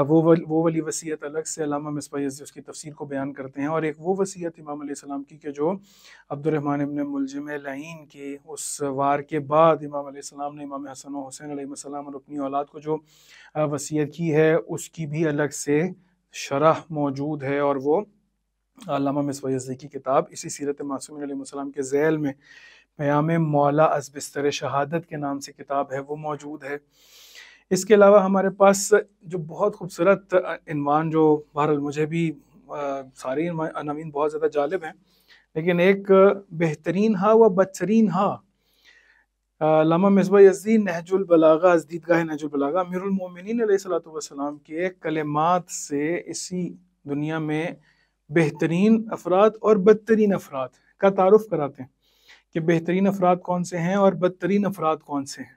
وہ والی وصیت الگ سے علامہ مصباح یزدی اس کی تفسیر کو بیان کرتے ہیں، اور ایک وہ وصیت امام علیہ السلام کی کہ جو عبد الرحمن ابن ملجم لعین کے اس وار کے بعد امام علیہ السلام نے امام حسن و حسین علیہ السلام اور اپنی اولاد کو جو وصیت کی ہے، اس کی بھی الگ سے شرح موجود ہے، اور وہ علامہ مصباح یزدی کی کتاب اسی سیرت معصومین علیہ السلام کے ذیل میں پیام مولا از بستر شہادت کے نام سے کتاب ہے، وہ موجود ہے۔ اس کے علاوہ ہمارے پاس جو بہت خوبصورت عنوان، جو بہرحال مجھے بھی ساری عناوین بہت زیادہ جالب ہیں، لیکن ایک بہترین ہا و بدترین ہا، علامہ مصباح یزدی نہج البلاغہ از دیدگاہ نہج البلاغہ، امیر المومنین علیہ السلام کے کلمات سے اسی دنیا میں بہترین افراد اور بدترین افراد کا تعارف کراتے ہیں، کہ بہترین افراد کون سے ہیں اور بدترین افراد کون سے ہیں۔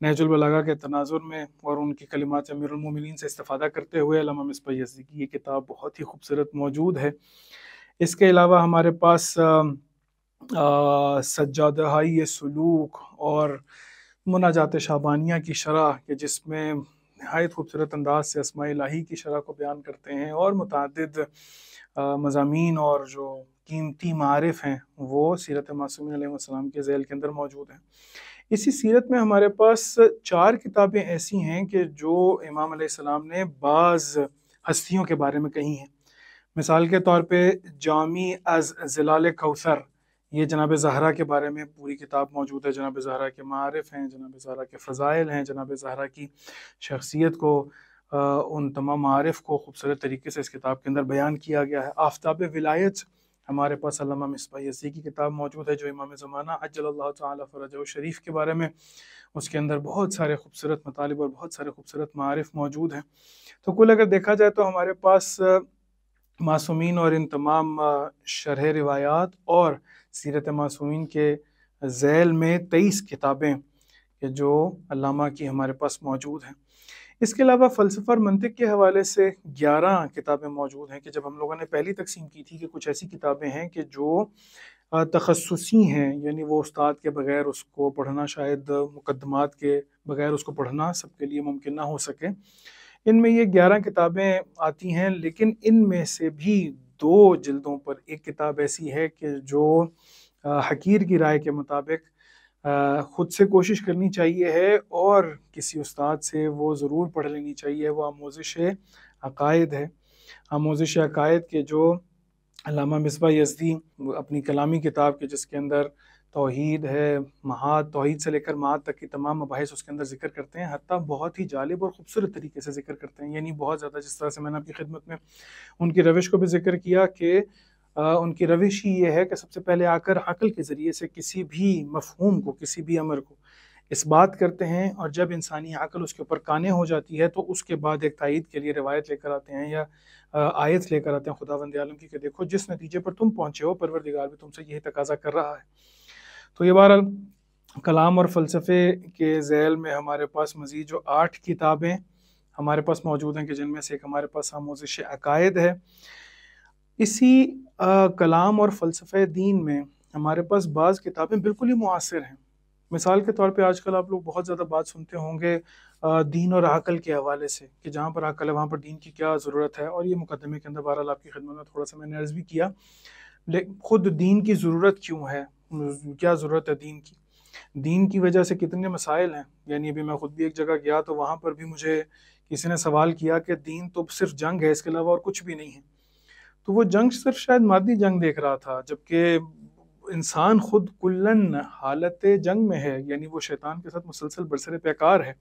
نہج البلاغہ کے تناظر میں اور ان کی کلمات امیر المومنین سے استفادہ کرتے ہوئے علامہ مصباح یزدی کی یہ کتاب بہت ہی خوبصورت موجود ہے۔ اس کے علاوہ ہمارے پاس سجادہائی سلوک اور مناجات شعبانیہ کی شرح کہ جس میں نہایت خوبصورت انداز سے اسماء الہی کی شرح کو بیان کرتے ہیں، اور متعدد مضامین اور جو قیمتی معارف ہیں وہ سیرت معصومین علیہ السلام کے ذیل کے اندر موجود ہیں۔ اسی سیرت میں ہمارے پاس 4 کتابیں ایسی ہیں کہ جو امام علیہ السلام نے بعض ہستیوں کے بارے میں کہی ہیں۔ مثال کے طور پہ جامی از ظلال کوثر، یہ جناب زہرا کے بارے میں پوری کتاب موجود ہے۔ جناب زہرا کے معارف ہیں، جناب زہرا کے فضائل ہیں، جناب زہرا کی شخصیت کو، ان تمام معارف کو خوبصورت طریقے سے اس کتاب کے اندر بیان کیا گیا ہے۔ آفتاب ولایت ہمارے پاس علامہ مصباح یزدی کی کتاب موجود ہے جو امام زمانہ عجل اللہ تعالیٰ فرجہ شریف کے بارے میں، اس کے اندر بہت سارے خوبصورت مطالب اور بہت سارے خوبصورت معارف موجود ہیں۔ تو کل اگر دیکھا جائے تو ہمارے پاس معصومین اور ان تمام شرح روایات اور سیرت معصومین کے ذیل میں 23 کتابیں کہ جو علامہ کی ہمارے پاس موجود ہیں۔ اس کے علاوہ فلسفہ اور منطق کے حوالے سے 11 کتابیں موجود ہیں کہ جب ہم لوگوں نے پہلی تقسیم کی تھی کہ کچھ ایسی کتابیں ہیں کہ جو تخصصی ہیں، یعنی وہ استاد کے بغیر اس کو پڑھنا، شاید مقدمات کے بغیر اس کو پڑھنا سب کے لیے ممکن نہ ہو سکے، ان میں یہ 11 کتابیں آتی ہیں، لیکن ان میں سے بھی 2 جلدوں پر ایک کتاب ایسی ہے کہ جو حقیر کی رائے کے مطابق خود سے کوشش کرنی چاہیے ہے اور کسی استاد سے وہ ضرور پڑھ لینی چاہیے۔ وہ آموزش عقائد ہے، آموزش عقائد کے جو علامہ مصباح یزدی اپنی کلامی کتاب کے جس کے اندر توحید ہے، معاد، توحید سے لے کر معاد تک کی تمام مباحث اس کے اندر ذکر کرتے ہیں، حتیٰ بہت ہی جالب اور خوبصورت طریقے سے ذکر کرتے ہیں، یعنی بہت زیادہ، جس طرح سے میں نے آپ کی خدمت میں ان کی روش کو بھی ذکر کیا کہ ان کی روش ہی یہ ہے کہ سب سے پہلے آ کر عقل کے ذریعے سے کسی بھی مفہوم کو، کسی بھی امر کو اس بات کرتے ہیں، اور جب انسانی عقل اس کے اوپر قانع ہو جاتی ہے تو اس کے بعد ایک تائید کے لیے روایت لے کر آتے ہیں یا آیت لے کر آتے ہیں خداوند عالم کی کہ دیکھو جس نتیجے پر تم پہنچے ہو پروردگار بھی تم سے یہی تقاضا کر رہا ہے۔ تو یہ بہرحال کلام اور فلسفے کے ذیل میں ہمارے پاس مزید جو 8 کتابیں ہمارے پاس موجود ہیں کہ جن میں سے ایک ہمارے پاس آموزش عقائد ہے۔ اسی کلام اور فلسفہ دین میں ہمارے پاس بعض کتابیں بالکل ہی معاصر ہیں۔ مثال کے طور پہ آج کل آپ لوگ بہت زیادہ بات سنتے ہوں گے دین اور عقل کے حوالے سے کہ جہاں پر عقل ہے وہاں پر دین کی کیا ضرورت ہے، اور یہ مقدمے کے اندر بہرحال آپ کی خدمت میں تھوڑا سا میں نے عرض بھی کیا، لیکن خود دین کی ضرورت کیوں ہے، کیا ضرورت ہے دین کی، دین کی وجہ سے کتنے مسائل ہیں۔ یعنی ابھی میں خود بھی ایک جگہ گیا تو وہاں پر بھی مجھے کسی نے سوال کیا کہ دین تو صرف جنگ ہے، اس کے علاوہ اور کچھ بھی نہیں ہے۔ تو وہ جنگ صرف شاید مادی جنگ دیکھ رہا تھا، جبکہ انسان خود کلن حالت جنگ میں ہے، یعنی وہ شیطان کے ساتھ مسلسل برسر پیکار ہے،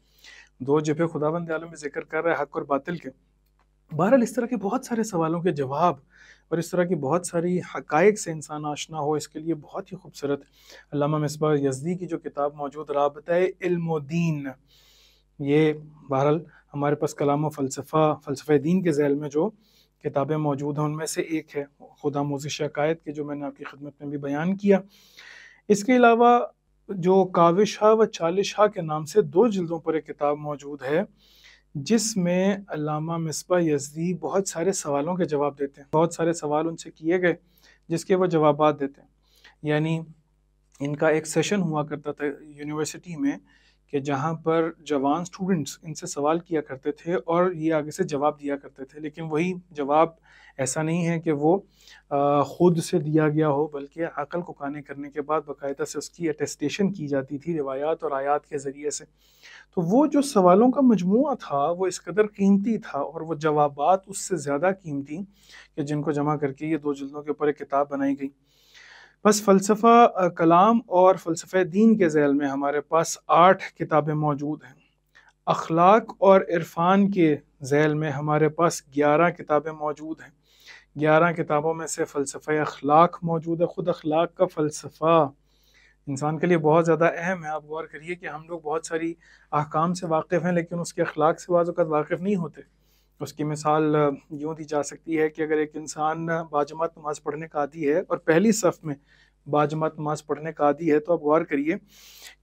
2 جبہے خداوند عالم میں ذکر کر رہا ہے، حق اور باطل کے۔ بہرحال اس طرح کے بہت سارے سوالوں کے جواب اور اس طرح کی بہت ساری حقائق سے انسان آشنا ہو، اس کے لیے بہت ہی خوبصورت علامہ مصباح یزدی کی جو کتاب موجود رابطہ علم و دین، یہ بہرحال ہمارے پاس کلام و فلسفہ دین کے ذیل میں جو کتابیں موجود ہیں ان میں سے ایک ہے، خود آموزش عقائد کے جو میں نے آپ کی خدمت میں بھی بیان کیا۔ اس کے علاوہ جو کاوش ہا و چالش ہا کے نام سے 2 جلدوں پر ایک کتاب موجود ہے جس میں علامہ مصباح یزدی بہت سارے سوالوں کے جواب دیتے ہیں، بہت سارے سوال ان سے کیے گئے جس کے وہ جوابات دیتے ہیں۔ یعنی ان کا ایک سیشن ہوا کرتا تھا یونیورسٹی میں کہ جہاں پر جوان سٹوڈنٹس ان سے سوال کیا کرتے تھے اور یہ آگے سے جواب دیا کرتے تھے، لیکن وہی جواب ایسا نہیں ہے کہ وہ خود سے دیا گیا ہو، بلکہ عقل کو قانع کرنے کے بعد باقاعدہ سے اس کی اٹیسٹیشن کی جاتی تھی روایات اور آیات کے ذریعے سے۔ تو وہ جو سوالوں کا مجموعہ تھا وہ اس قدر قیمتی تھا اور وہ جوابات اس سے زیادہ قیمتی کہ جن کو جمع کر کے یہ 2 جلدوں کے اوپر ایک کتاب بنائی گئی۔ بس فلسفہ کلام اور فلسفہ دین کے ذیل میں ہمارے پاس 8 کتابیں موجود ہیں۔ اخلاق اور عرفان کے ذیل میں ہمارے پاس 11 کتابیں موجود ہیں۔ 11 کتابوں میں سے فلسفہ اخلاق موجود ہے۔ خود اخلاق کا فلسفہ انسان کے لیے بہت زیادہ اہم ہے۔ آپ غور کریے کہ ہم لوگ بہت ساری احکام سے واقف ہیں لیکن اس کے اخلاق سے بعض اوقات واقف نہیں ہوتے۔ اس کی مثال یوں دی جا سکتی ہے کہ اگر ایک انسان باجماعت نماز پڑھنے کا عادی ہے اور پہلی صف میں باجماعت نماز پڑھنے کا عادی ہے، تو آپ غور کریے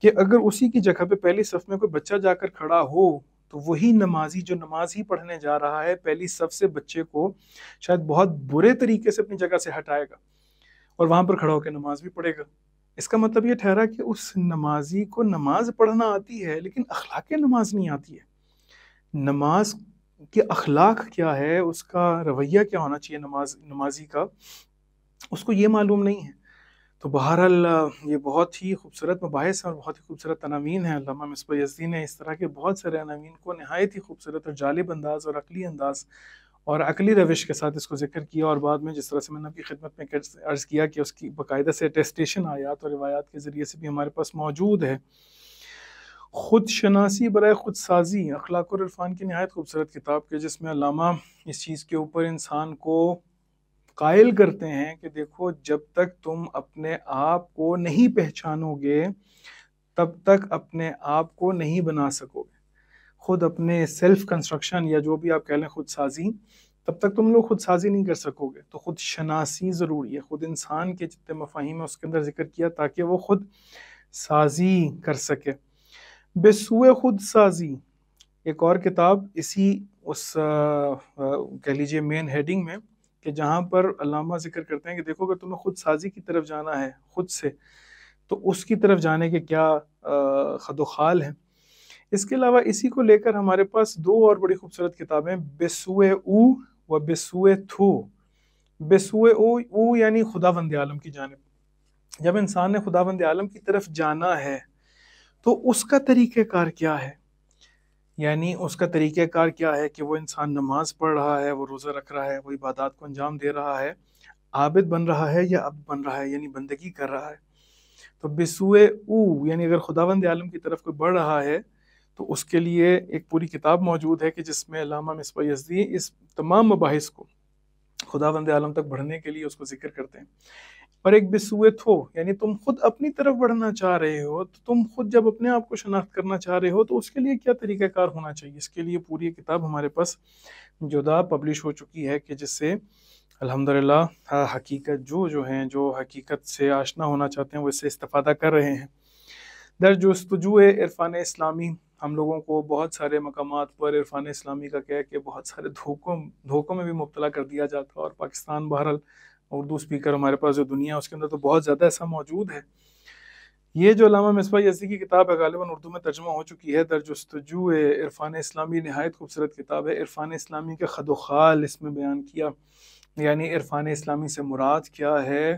کہ اگر اسی کی جگہ پہ پہلی صف میں کوئی بچہ جا کر کھڑا ہو تو وہی نمازی جو نماز ہی پڑھنے جا رہا ہے پہلی صف سے بچے کو شاید بہت برے طریقے سے اپنی جگہ سے ہٹائے گا اور وہاں پر کھڑا ہو کے نماز بھی پڑھے گا۔ اس کا مطلب یہ ٹھہرا کہ اس نمازی کو نماز پڑھنا آتی ہے لیکن اخلاق نماز نہیں آتی ہے۔ نماز کے اخلاق کیا ہے، اس کا رویہ کیا ہونا چاہیے نمازی کا، اس کو یہ معلوم نہیں ہے۔ تو بہرحال یہ بہت ہی خوبصورت مباحث ہیں اور بہت ہی خوبصورت عناوین ہیں۔ علامہ مصباح یزدی نے اس طرح کے بہت سارے عناوین کو نہایت ہی خوبصورت اور جالب انداز اور عقلی انداز اور عقلی روش کے ساتھ اس کو ذکر کیا، اور بعد میں جس طرح سے میں نے آپ کی خدمت میں عرض کیا کہ اس کی باقاعدہ سے اٹیسٹیشن آیات اور روایات کے ذریعے سے بھی ہمارے پاس موجود ہے۔ خود شناسی برائے خود سازی، اخلاق اور عرفان کی نہایت خوبصورت کتاب کے جس میں علامہ اس چیز کے اوپر انسان کو قائل کرتے ہیں کہ دیکھو جب تک تم اپنے آپ کو نہیں پہچانو گے تب تک اپنے آپ کو نہیں بنا سکو گے۔ خود اپنے سیلف کنسٹرکشن یا جو بھی آپ کہہ لیں خود سازی، تب تک تم لوگ خود سازی نہیں کر سکو گے۔ تو خود شناسی ضروری ہے، خود انسان کے جتنے مفاہیم ہیں اس کے اندر ذکر کیا تاکہ وہ خود سازی کر سکے۔ بے سوئے خود سازی ایک اور کتاب اسی اس کہہ لیجیے مین ہیڈنگ میں، کہ جہاں پر علامہ ذکر کرتے ہیں کہ دیکھو اگر تمہیں خود سازی کی طرف جانا ہے خود سے تو اس کی طرف جانے کے کیا خد و خال ہیں۔ اس کے علاوہ اسی کو لے کر ہمارے پاس دو اور بڑی خوبصورت کتابیں، بسوئے او و بسوئے تھو۔ بسوئے او یعنی خداوند عالم کی جانب، جب انسان نے خداوند عالم کی طرف جانا ہے تو اس کا طریقہ کار کیا ہے، یعنی اس کا طریقہ کار کیا ہے کہ وہ انسان نماز پڑھ رہا ہے، وہ روزہ رکھ رہا ہے، وہ عبادات کو انجام دے رہا ہے، عابد بن رہا ہے یا عبد بن رہا ہے، یعنی بندگی کر رہا ہے۔ تو بسوئے او یعنی اگر خداوند عالم کی طرف کوئی بڑھ رہا ہے تو اس کے لیے ایک پوری کتاب موجود ہے کہ جس میں علامہ مصباح یزدی اس تمام مباحث کو خداوند عالم تک بڑھنے کے لیے اس کو ذکر کرتے ہیں۔ اور ایک بسوئے تھو یعنی تم خود اپنی طرف بڑھنا چاہ رہے ہو، تو تم خود جب اپنے آپ کو شناخت کرنا چاہ رہے ہو تو اس کے لیے کیا طریقہ کار ہونا چاہیے۔ اس کے لیے پوری کتاب ہمارے پاس جدا پبلش ہو چکی ہے کہ جس سے الحمدللہ حقیقت جو ہیں جو حقیقت سے آشنا ہونا چاہتے ہیں وہ اس سے استفادہ کر رہے ہیں۔ در جستجو عرفان اسلامی، ہم لوگوں کو بہت سارے مقامات پر عرفان اسلامی کا کہہ کے بہت سارے دھوکوں میں بھی مبتلا کر دیا جاتا ہے، اور پاکستان بہرحال اردو سپیکر ہمارے پاس جو دنیا ہے اس کے اندر تو بہت زیادہ ایسا موجود ہے۔ یہ جو علامہ مصباح یزدی کی کتاب ہے غالباً اردو میں ترجمہ ہو چکی ہے، در جستجو عرفان اسلامی، نہایت خوبصورت کتاب ہے۔ عرفان اسلامی کے خد و خال اس میں بیان کیا، یعنی عرفان اسلامی سے مراد کیا ہے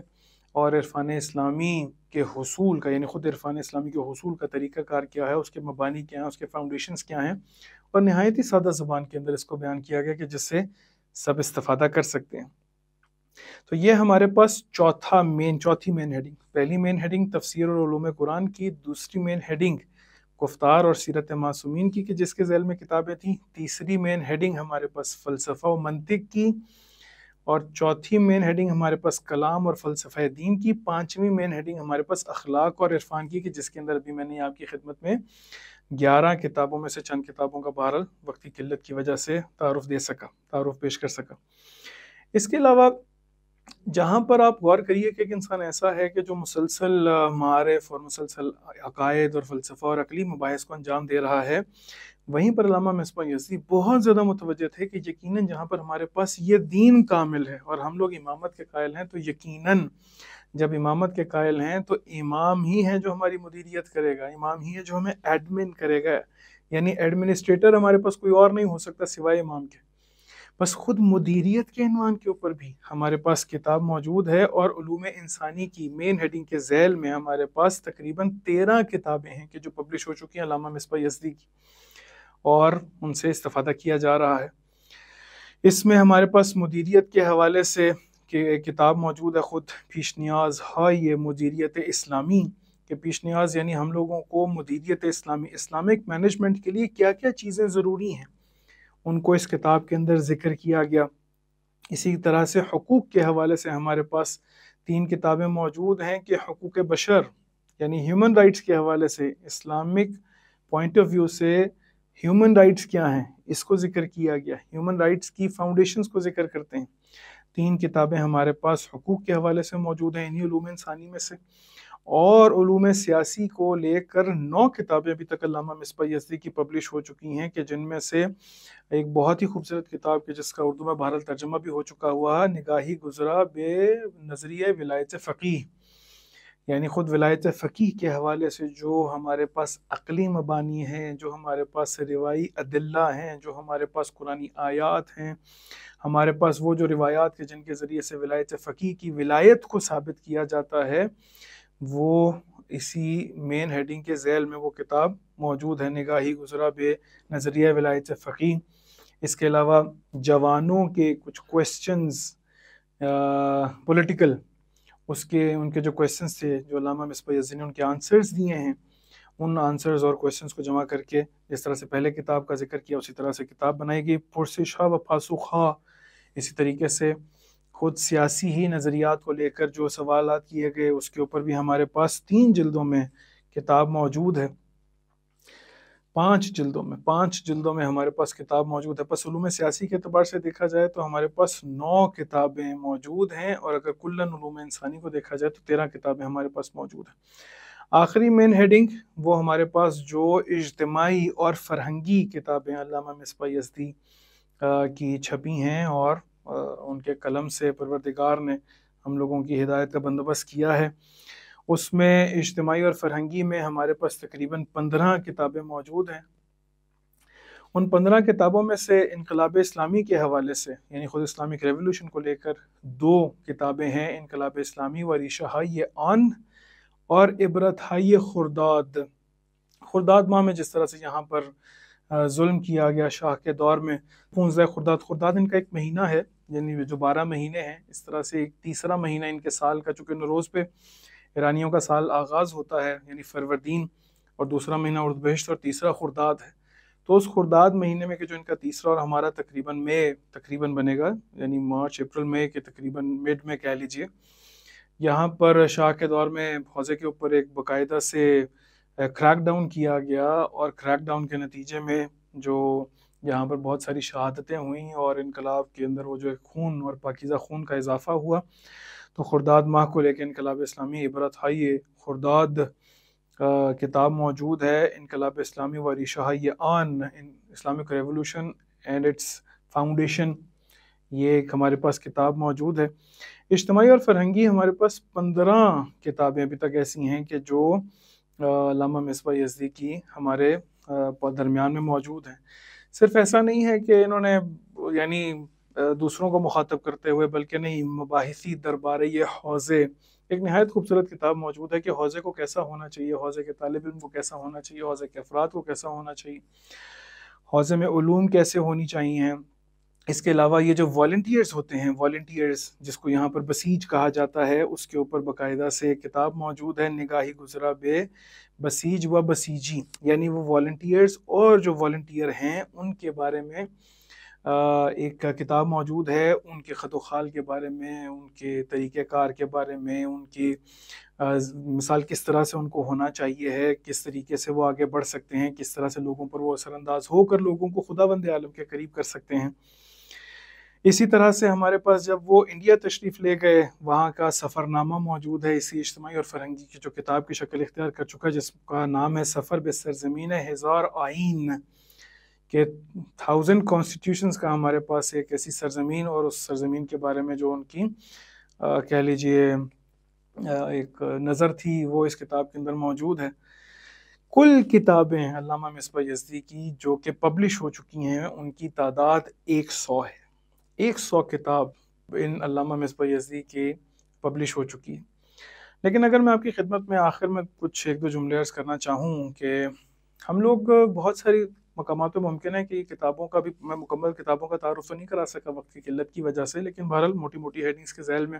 اور عرفان اسلامی کے حصول کا، یعنی خود عرفان اسلامی کے حصول کا طریقہ کار کیا ہے، اس کے مبانی کیا ہیں، اس کے فاؤنڈیشنز کیا ہیں، اور نہایت ہی سادہ زبان کے اندر اس کو بیان کیا گیا کہ جس سے سب استفادہ کر سکتے ہیں۔ تو یہ ہمارے پاس چوتھی مین ہیڈنگ، پہلی مین ہیڈنگ تفسیر اور علوم قرآن کی، دوسری مین ہیڈنگ گفتار اور سیرت معصومین کی کہ جس کے ذیل میں کتابیں تھیں، تیسری مین ہیڈنگ ہمارے پاس فلسفہ و منطق کی، اور چوتھی مین ہیڈنگ ہمارے پاس کلام اور فلسفہ دین کی، پانچویں مین ہیڈنگ ہمارے پاس اخلاق اور عرفان کی کہ جس کے اندر ابھی میں نے آپ کی خدمت میں 11 کتابوں میں سے چند کتابوں کا بہرحال وقتی قلت کی وجہ سے تعارف پیش کر سکا۔ اس کے علاوہ جہاں پر آپ غور کریے کہ ایک انسان ایسا ہے کہ جو مسلسل معارف اور مسلسل عقائد اور فلسفہ اور عقلی مباحث کو انجام دے رہا ہے، وہیں پر علامہ مصباح یزدی بہت زیادہ متوجہ تھے کہ یقیناً جہاں پر ہمارے پاس یہ دین کامل ہے اور ہم لوگ امامت کے قائل ہیں، تو یقیناً جب امامت کے قائل ہیں تو امام ہی ہے جو ہماری مدیریت کرے گا، امام ہی ہے جو ہمیں ایڈمن کرے گا، یعنی ایڈمنسٹریٹر ہمارے پاس کوئی اور نہیں ہو سکتا سوائے امام کے۔ بس خود مدیریت کے عنوان کے اوپر بھی ہمارے پاس کتاب موجود ہے، اور علوم انسانی کی مین ہیڈنگ کے ذیل میں ہمارے پاس تقریباً 13 کتابیں ہیں کہ جو پبلش ہو چکی ہیں علامہ مصباح یزدی کی، اور ان سے استفادہ کیا جا رہا ہے۔ اس میں ہمارے پاس مدیریت کے حوالے سے کتاب موجود ہے، خود پیش نیاز ہائے مدیریت اسلامی، کہ پیش نیاز یعنی ہم لوگوں کو مدیریت اسلامی، اسلامک مینجمنٹ کے لیے کیا کیا چیزیں ضروری ہیں، ان کو اس کتاب کے اندر ذکر کیا گیا۔ اسی طرح سے حقوق کے حوالے سے ہمارے پاس 3 کتابیں موجود ہیں کہ حقوق بشر یعنی ہیومن رائٹس کے حوالے سے اسلامک پوائنٹ آف ویو سے ہیومن رائٹس کیا ہیں اس کو ذکر کیا گیا، ہیومن رائٹس کی فاؤنڈیشنز کو ذکر کرتے ہیں۔ 3 کتابیں ہمارے پاس حقوق کے حوالے سے موجود ہیں انہی علوم انسانی میں سے، اور علوم سیاسی کو لے کر 9 کتابیں ابھی تک علامہ مصباح یزدی کی پبلش ہو چکی ہیں، کہ جن میں سے ایک بہت ہی خوبصورت کتاب کہ جس کا اردو میں بہرحال ترجمہ بھی ہو چکا ہوا ہے، نگاہی گزرا بے نظریہ ولایت فقیہ، یعنی خود ولایت فقیہ کے حوالے سے جو ہمارے پاس عقلی مبانی ہیں، جو ہمارے پاس روائی ادلہ ہیں، جو ہمارے پاس قرآنی آیات ہیں، ہمارے پاس وہ جو روایات کے جن کے ذریعے سے ولایت فقیہ کی ولایت کو ثابت کیا جاتا ہے، وہ اسی مین ہیڈنگ کے ذیل میں وہ کتاب موجود ہے، نگاہی گزرا بے نظریہ ولایت فقیہ۔ اس کے علاوہ جوانوں کے کچھ کویسچنز پولیٹیکل، ان کے جو کویسچنز تھے جو علامہ مصباح یزدی نے ان کے آنسرز دیے ہیں، ان آنسرز اور کویسچنز کو جمع کر کے جس طرح سے پہلے کتاب کا ذکر کیا اسی طرح سے کتاب بنائی گئی، پرسشہ و پاسخہ۔ اسی طریقے سے خود سیاسی ہی نظریات کو لے کر جو سوالات کیے گئے اس کے اوپر بھی ہمارے پاس 3 جلدوں میں کتاب موجود ہے، 5 جلدوں میں ہمارے پاس کتاب موجود ہے۔ پس علوم سیاسی کے اعتبار سے دیکھا جائے تو ہمارے پاس 9 کتابیں موجود ہیں، اور اگر کلاً علوم انسانی کو دیکھا جائے تو 13 کتابیں ہمارے پاس موجود ہیں۔ آخری مین ہیڈنگ وہ ہمارے پاس جو اجتماعی اور فرہنگی کتابیں علامہ مصباح یزدی کی چھپی ہیں، اور ان کے قلم سے پروردگار نے ہم لوگوں کی ہدایت کا بندوبست کیا ہے، اس میں اجتماعی اور فرہنگی میں ہمارے پاس تقریباً 15 کتابیں موجود ہیں۔ ان 15 کتابوں میں سے انقلاب اسلامی کے حوالے سے، یعنی خود اسلامک ریولوشن کو لے کر 2 کتابیں ہیں، انقلاب اسلامی و ریشہ ہائے آن اور عبرت ہائے خرداد۔ خرداد ماہ میں جس طرح سے یہاں پر ظلم کیا گیا شاہ کے دور میں، 15 خرداد ان کا ایک مہینہ ہے، یعنی جو 12 مہینے ہیں، اس طرح سے ایک تیسرا مہینہ ان کے سال کا، چونکہ نوروز پہ ایرانیوں کا سال آغاز ہوتا ہے، یعنی فروردین، اور دوسرا مہینہ اردبہشت اور تیسرا خرداد ہے، تو اس خرداد مہینے میں کہ جو ان کا تیسرا اور ہمارا تقریباً بنے گا، یعنی مارچ اپریل مئی کے تقریباً مڈ میں کہہ لیجئے، یہاں پر شاہ کے دور میں حوزے کے اوپر ایک باقاعدہ سے کریک ڈاؤن کیا گیا، اور کریک ڈاؤن کے نتیجے میں جو یہاں پر بہت ساری شہادتیں ہوئیں، اور انقلاب کے اندر وہ جو خون اور پاکیزہ خون کا اضافہ ہوا، تو خرداد ماہ کو لے کے انقلاب اسلامی عبرت ہائے خرداد کتاب موجود ہے، انقلاب اسلامی و ریشہ ہائے آن، Islamic revolution and its foundation, یہ ایک ہمارے پاس کتاب موجود ہے۔ اجتماعی اور فرہنگی ہمارے پاس 15 کتابیں ابھی تک ایسی ہیں کہ جو علامہ مصباح یزدی کی ہمارے درمیان میں موجود ہیں۔ صرف ایسا نہیں ہے کہ انہوں نے یعنی دوسروں کو مخاطب کرتے ہوئے، بلکہ نہیں، مباحثی دربارے حوزے، ایک نہایت خوبصورت کتاب موجود ہے کہ حوزے کو کیسا ہونا چاہیے، حوزے کے طالب علم کو کیسا ہونا چاہیے، حوزے کے افراد کو کیسا ہونا چاہیے، حوزے میں علوم کیسے ہونی چاہیے۔ اس کے علاوہ یہ جو والنٹیئرز ہوتے ہیں، والنٹیئرز جس کو یہاں پر بسیج کہا جاتا ہے، اس کے اوپر باقاعدہ سے کتاب موجود ہے، نگاہی گزرا بے بسیج و بسیجی، یعنی وہ والنٹیئرز اور جو والنٹیئر ہیں ان کے بارے میں ایک کتاب موجود ہے، ان کے خط و خال کے بارے میں، ان کے طریقہ کار کے بارے میں، ان کی مثال کس طرح سے ان کو ہونا چاہیے ہے، کس طریقے سے وہ آگے بڑھ سکتے ہیں، کس طرح سے لوگوں پر وہ اثر انداز ہو کر لوگوں کو خداوند عالم کے قریب کر سکتے ہیں۔ اسی طرح سے ہمارے پاس جب وہ انڈیا تشریف لے گئے، وہاں کا سفر نامہ موجود ہے، اسی اجتماعی اور فرہنگی کی جو کتاب کی شکل اختیار کر چکا ہے، جس کا نام ہے سفر بے سرزمین ہزار آئین، کہ 1000 کانسٹیٹیوشنز کا ہمارے پاس ایک ایسی سرزمین، اور اس سرزمین کے بارے میں جو ان کی کہہ لیجئے ایک نظر تھی، وہ اس کتاب کے اندر موجود ہے۔ کل کتابیں علامہ مصباح یزدی کی جو کہ پبلش ہو چکی ہیں، ان کی تعداد 100 ہے، 100 کتاب ان علامہ مصباح یزدی کی پبلش ہو چکی ہے۔ لیکن اگر میں آپ کی خدمت میں آخر میں کچھ 1-2 جملے عرض کرنا چاہوں کہ ہم لوگ بہت ساری مقامات پہ ممکن ہے کہ کتابوں کا بھی میں مکمل کتابوں کا تعارف تو نہیں کرا سکا وقت کی قلت کی وجہ سے، لیکن بہرحال موٹی موٹی ہیڈنگز کے ذیل میں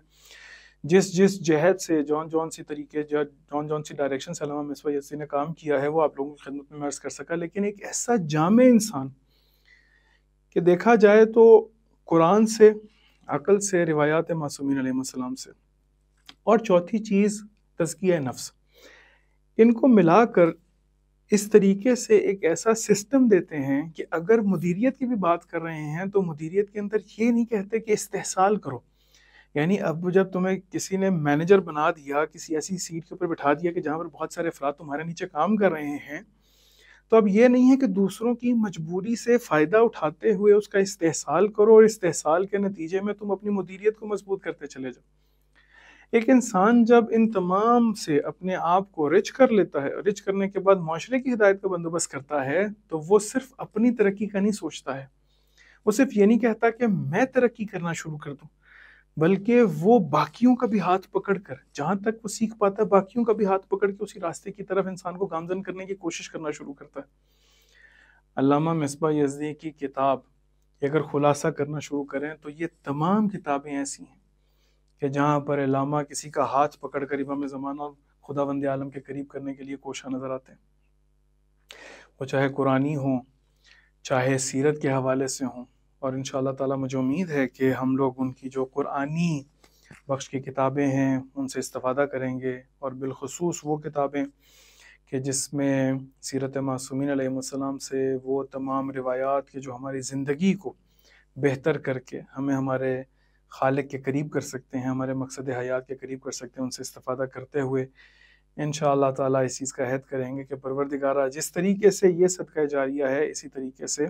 جس جہت سے جون سی طریقے جون سی ڈائریکشن سے علامہ مصباح یزدی نے کام کیا ہے، وہ آپ لوگوں کی خدمت میں عرض کر سکا۔ لیکن ایک ایسا جامع انسان کہ دیکھا جائے تو قرآن سے، عقل سے، روایات معصومین علیہ السلام سے، اور چوتھی چیز تزکیہ نفس، ان کو ملا کر اس طریقے سے ایک ایسا سسٹم دیتے ہیں کہ اگر مدیریت کی بھی بات کر رہے ہیں تو مدیریت کے اندر یہ نہیں کہتے کہ استحصال کرو، یعنی اب جب تمہیں کسی نے مینیجر بنا دیا، کسی ایسی سیٹ کے اوپر بٹھا دیا کہ جہاں پر بہت سارے افراد تمہارے نیچے کام کر رہے ہیں، تو اب یہ نہیں ہے کہ دوسروں کی مجبوری سے فائدہ اٹھاتے ہوئے اس کا استحصال کرو اور استحصال کے نتیجے میں تم اپنی مدیریت کو مضبوط کرتے چلے جاؤ۔ ایک انسان جب ان تمام سے اپنے آپ کو رچ کر لیتا ہے، رچ کرنے کے بعد معاشرے کی ہدایت کا بندوبست کرتا ہے، تو وہ صرف اپنی ترقی کا نہیں سوچتا ہے، وہ صرف یہ نہیں کہتا کہ میں ترقی کرنا شروع کر دوں، بلکہ وہ باقیوں کا بھی ہاتھ پکڑ کر، جہاں تک وہ سیکھ پاتا ہے باقیوں کا بھی ہاتھ پکڑ کے اسی راستے کی طرف انسان کو گامزن کرنے کی کوشش کرنا شروع کرتا ہے۔ علامہ مصباح یزدی کی کتاب اگر خلاصہ کرنا شروع کریں تو یہ تمام کتابیں ایسی ہیں کہ جہاں پر علامہ کسی کا ہاتھ پکڑ کر امام زمانہ اور خداوند عالم کے قریب کرنے کے لیے کوشاں نظر آتے ہیں، وہ چاہے قرآنی ہوں، چاہے سیرت کے حوالے سے ہوں، اور انشاءاللہ تعالیٰ مجھے امید ہے کہ ہم لوگ ان کی جو قرآنی بخش کی کتابیں ہیں ان سے استفادہ کریں گے، اور بالخصوص وہ کتابیں کہ جس میں سیرت معصومین علیہ السلام سے وہ تمام روایات کے جو ہماری زندگی کو بہتر کر کے ہمیں ہمارے خالق کے قریب کر سکتے ہیں، ہمارے مقصد حیات کے قریب کر سکتے ہیں، ان سے استفادہ کرتے ہوئے انشاءاللہ تعالیٰ اس چیز کا عہد کریں گے کہ پروردگارہ جس طریقے سے یہ صدقہ جاریہ ہے، اسی طریقے سے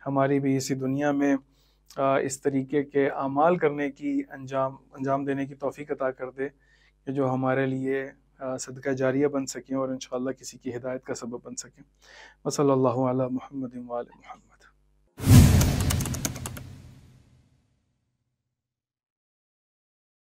ہماری بھی اسی دنیا میں اس طریقے کے اعمال کرنے کی انجام دینے کی توفیق عطا کر دے کہ جو ہمارے لیے صدقہ جاریہ بن سکیں اور انشاءاللہ کسی کی ہدایت کا سبب بن سکیں۔ وصلی اللہ علی محمد وآل محمد۔